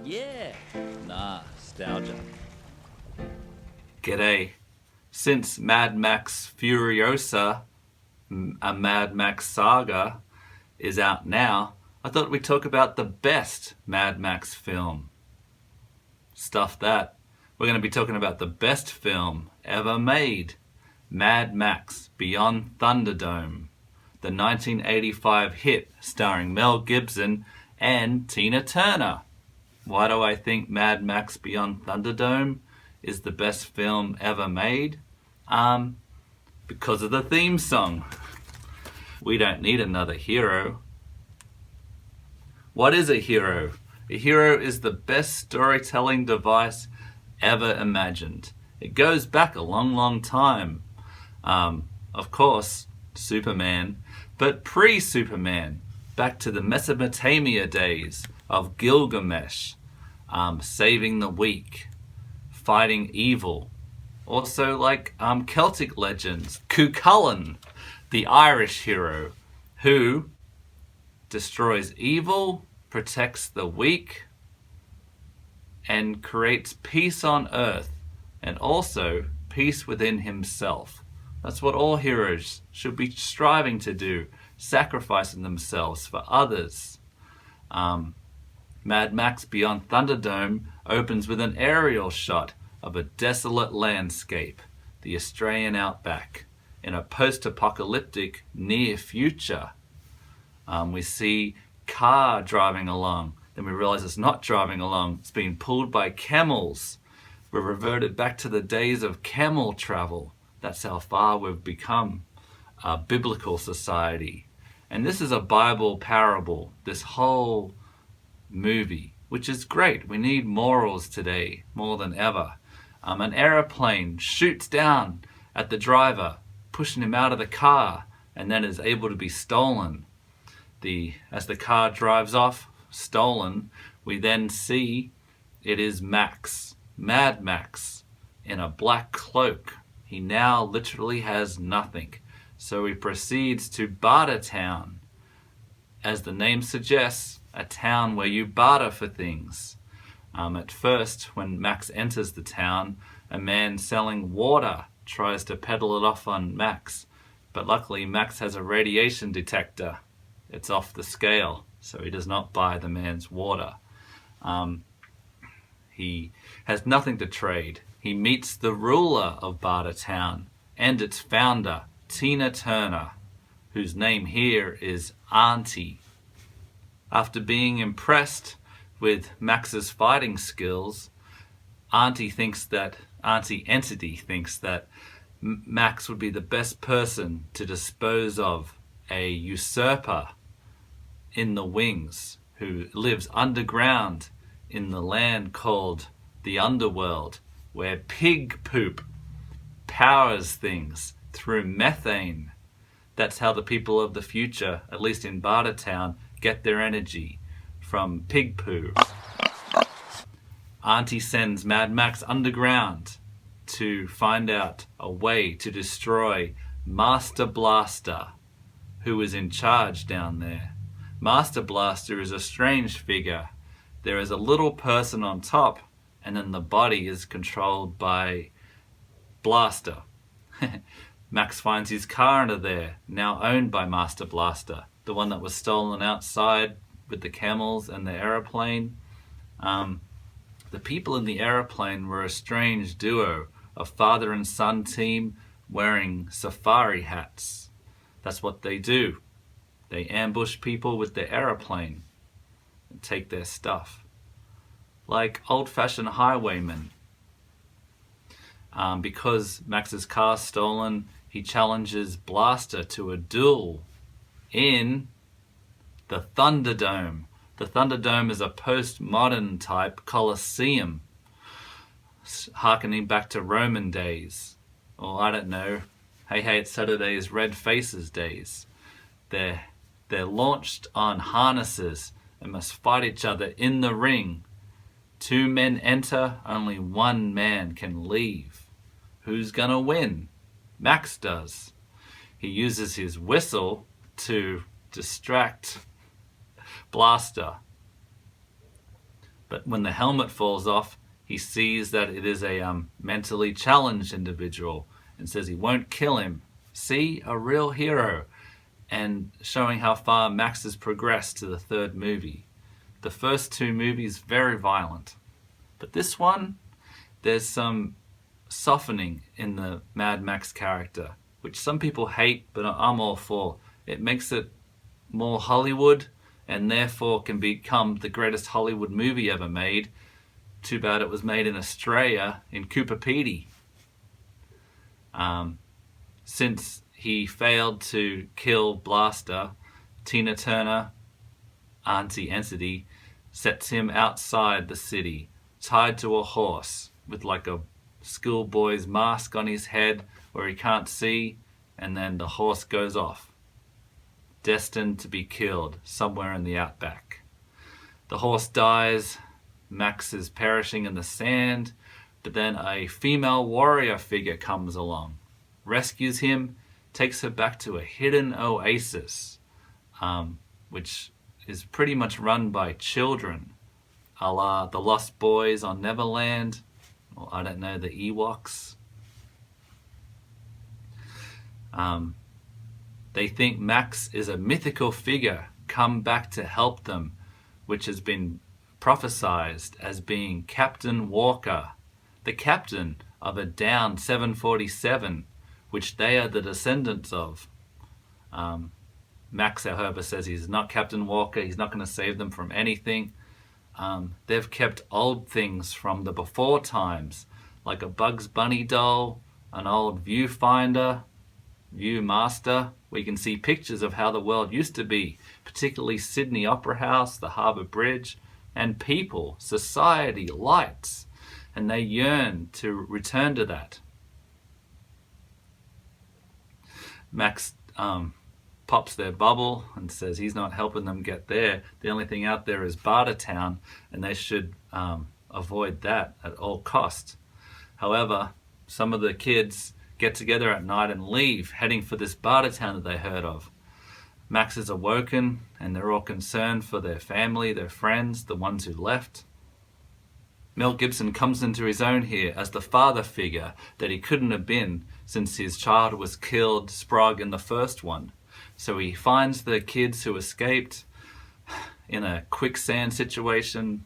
Yeah. Nostalgia. G'day. Since Mad Max Furiosa, a Mad Max Saga, is out now, I thought we'd talk about the best Mad Max film. Stuff that. We're going to be talking about the best film ever made, Mad Max Beyond Thunderdome, the 1985 hit starring Mel Gibson and Tina Turner. Why do I think Mad Max Beyond Thunderdome is the best film ever made? Because of the theme song. We don't need another hero. What is a hero? A hero is the best storytelling device ever imagined. It goes back a long, long time. Of course, Superman, but pre-Superman, back to the Mesopotamia days of Gilgamesh, saving the weak, fighting evil. Also like Celtic legends, Cuchulainn, the Irish hero, who destroys evil, protects the weak, and creates peace on earth, and also peace within himself. That's what all heroes should be striving to do, sacrificing themselves for others. Mad Max Beyond Thunderdome opens with an aerial shot of a desolate landscape, the Australian outback, in a post-apocalyptic near future. We see car driving along, then we realize it's not driving along, it's being pulled by camels. We're reverted back to the days of camel travel. That's how far we've become a biblical society. And this is a Bible parable, this whole movie, which is great. We need morals today more than ever. An aeroplane shoots down at the driver, pushing him out of the car, and then is able to be stolen. As the car drives off, stolen, we then see it is Max, Mad Max, in a black cloak. He now literally has nothing. So he proceeds to Barter Town. As the name suggests, a town where you barter for things. At first, when Max enters the town, a man selling water tries to peddle it off on Max. But luckily, Max has a radiation detector. It's off the scale, so he does not buy the man's water. He has nothing to trade. He meets the ruler of Barter Town and its founder, Tina Turner, whose name here is Auntie. After being impressed with Max's fighting skills, Auntie Entity thinks that Max would be the best person to dispose of a usurper in the wings who lives underground in the land called the Underworld, where pig poop powers things through methane. That's how the people of the future, at least in Bartertown, get their energy, from pig poo. Auntie sends Mad Max underground to find out a way to destroy Master Blaster, who is in charge down there. Master Blaster is a strange figure. There is a little person on top, and then the body is controlled by Blaster. Max finds his car under there, now owned by Master Blaster, the one that was stolen outside with the camels and the aeroplane. The people in the aeroplane were a strange duo, a father and son team wearing safari hats. That's what they do. They ambush people with their aeroplane and take their stuff. Like old-fashioned highwaymen. Because Max's car's stolen, he challenges Blaster to a duel in the Thunderdome. The Thunderdome is a postmodern type coliseum, harkening back to Roman days. Or I don't know, hey, it's Saturday's Red Faces days. They're launched on harnesses and must fight each other in the ring. 2 men enter, only 1 man can leave. Who's gonna win? Max does. He uses his whistle to distract Blaster. But when the helmet falls off, he sees that it is a mentally challenged individual and says he won't kill him. See, a real hero. And showing how far Max has progressed to the third movie. The first two movies, very violent. But this one, there's some softening in the Mad Max character, which some people hate, but I'm all for. It makes it more Hollywood, and therefore can become the greatest Hollywood movie ever made. Too bad it was made in Australia, in Cooper Pedy. Since he failed to kill Blaster, Tina Turner, Auntie Entity, sets him outside the city, tied to a horse, with like a schoolboy's mask on his head where he can't see, and then the horse goes off, destined to be killed somewhere in the outback. The horse dies, Max is perishing in the sand, but then a female warrior figure comes along, rescues him, takes her back to a hidden oasis, which is pretty much run by children, a la the Lost Boys on Neverland, or I don't know, the Ewoks. They think Max is a mythical figure come back to help them, which has been prophesized as being Captain Walker, the captain of a downed 747, which they are the descendants of. Max, however, says he's not Captain Walker. He's not going to save them from anything. They've kept old things from the before times, like a Bugs Bunny doll, an old viewfinder, Viewmaster, where you can see pictures of how the world used to be, particularly Sydney Opera House, the Harbour Bridge, and people, society, lights, and they yearn to return to that. Max pops their bubble and says he's not helping them get there. The only thing out there is Bartertown, and they should avoid that at all costs. However, some of the kids get together at night and leave, heading for this Bartertown that they heard of. Max is awoken, and they're all concerned for their family, their friends, the ones who left. Mel Gibson comes into his own here as the father figure that he couldn't have been since his child was killed, Sprague, in the first one. So he finds the kids who escaped in a quicksand situation,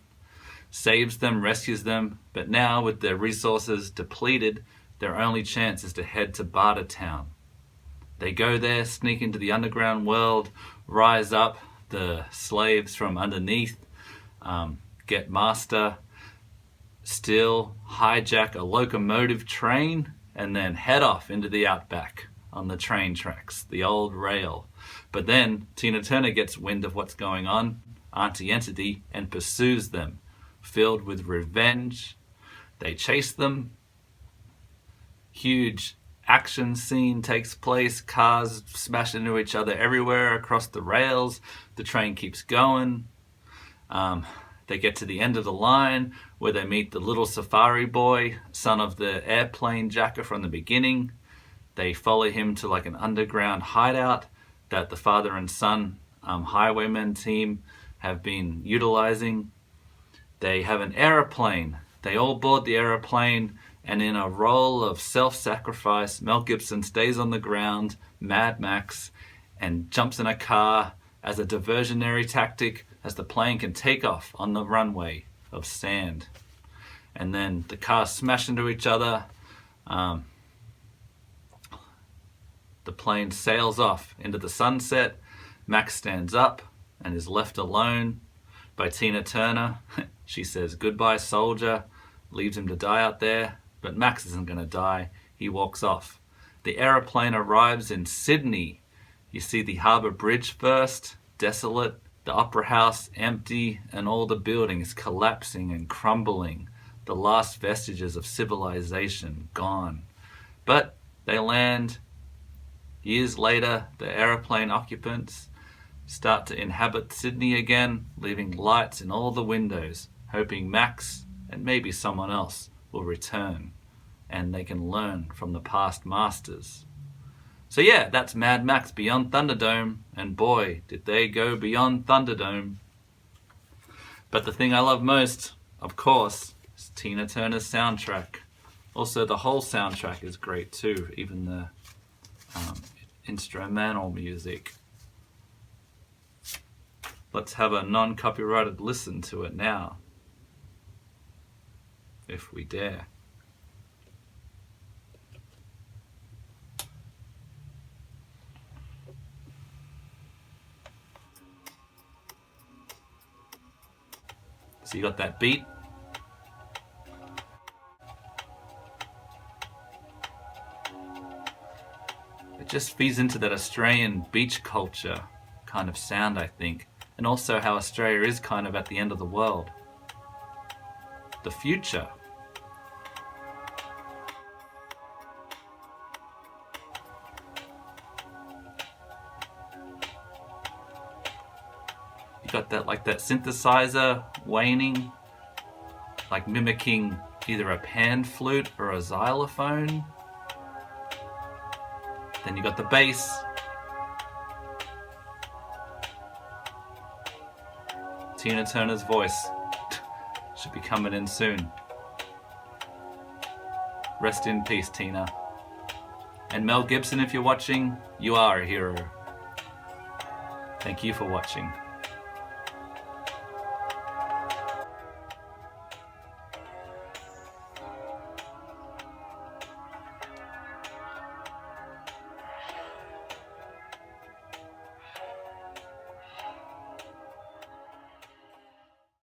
saves them, rescues them, but now with their resources depleted, their only chance is to head to Bartertown. They go there, sneak into the underground world, rise up the slaves from underneath, get Master, steal, hijack a locomotive train, and then head off into the outback on the train tracks, the old rail. But then Tina Turner gets wind of what's going on, Auntie Entity, and pursues them, filled with revenge. They chase them. Huge action scene takes place, cars smash into each other everywhere across the rails. The train keeps going. They get to the end of the line where they meet the little safari boy, son of the airplane jacker from the beginning. They follow him to like an underground hideout that the father and son highwayman team have been utilizing. They have an aeroplane. They all board the aeroplane, and in a role of self-sacrifice, Mel Gibson stays on the ground, Mad Max, and jumps in a car as a diversionary tactic as the plane can take off on the runway of sand. And then the cars smash into each other. The plane sails off into the sunset. Max stands up and is left alone by Tina Turner. She says, "Goodbye, soldier," leaves him to die out there. But Max isn't going to die. He walks off. The aeroplane arrives in Sydney. You see the Harbour Bridge first, desolate, the Opera House empty, and all the buildings collapsing and crumbling. The last vestiges of civilization gone. But they land. Years later, the aeroplane occupants start to inhabit Sydney again, leaving lights in all the windows, hoping Max and maybe someone else will return and they can learn from the past masters. So yeah, that's Mad Max Beyond Thunderdome, and boy, did they go beyond Thunderdome. But the thing I love most of course, is Tina Turner's soundtrack. Also, the whole soundtrack is great too, even the instrumental music. Let's have a non-copyrighted listen to it now, if we dare. So you got that beat. It just feeds into that Australian beach culture kind of sound, I think. And also how Australia is kind of at the end of the world. The future. You got that, like that synthesizer waning, like mimicking either a pan flute or a xylophone. Then you got the bass. Tina Turner's voice should be coming in soon. Rest in peace, Tina. And Mel Gibson, if you're watching, you are a hero. Thank you for watching.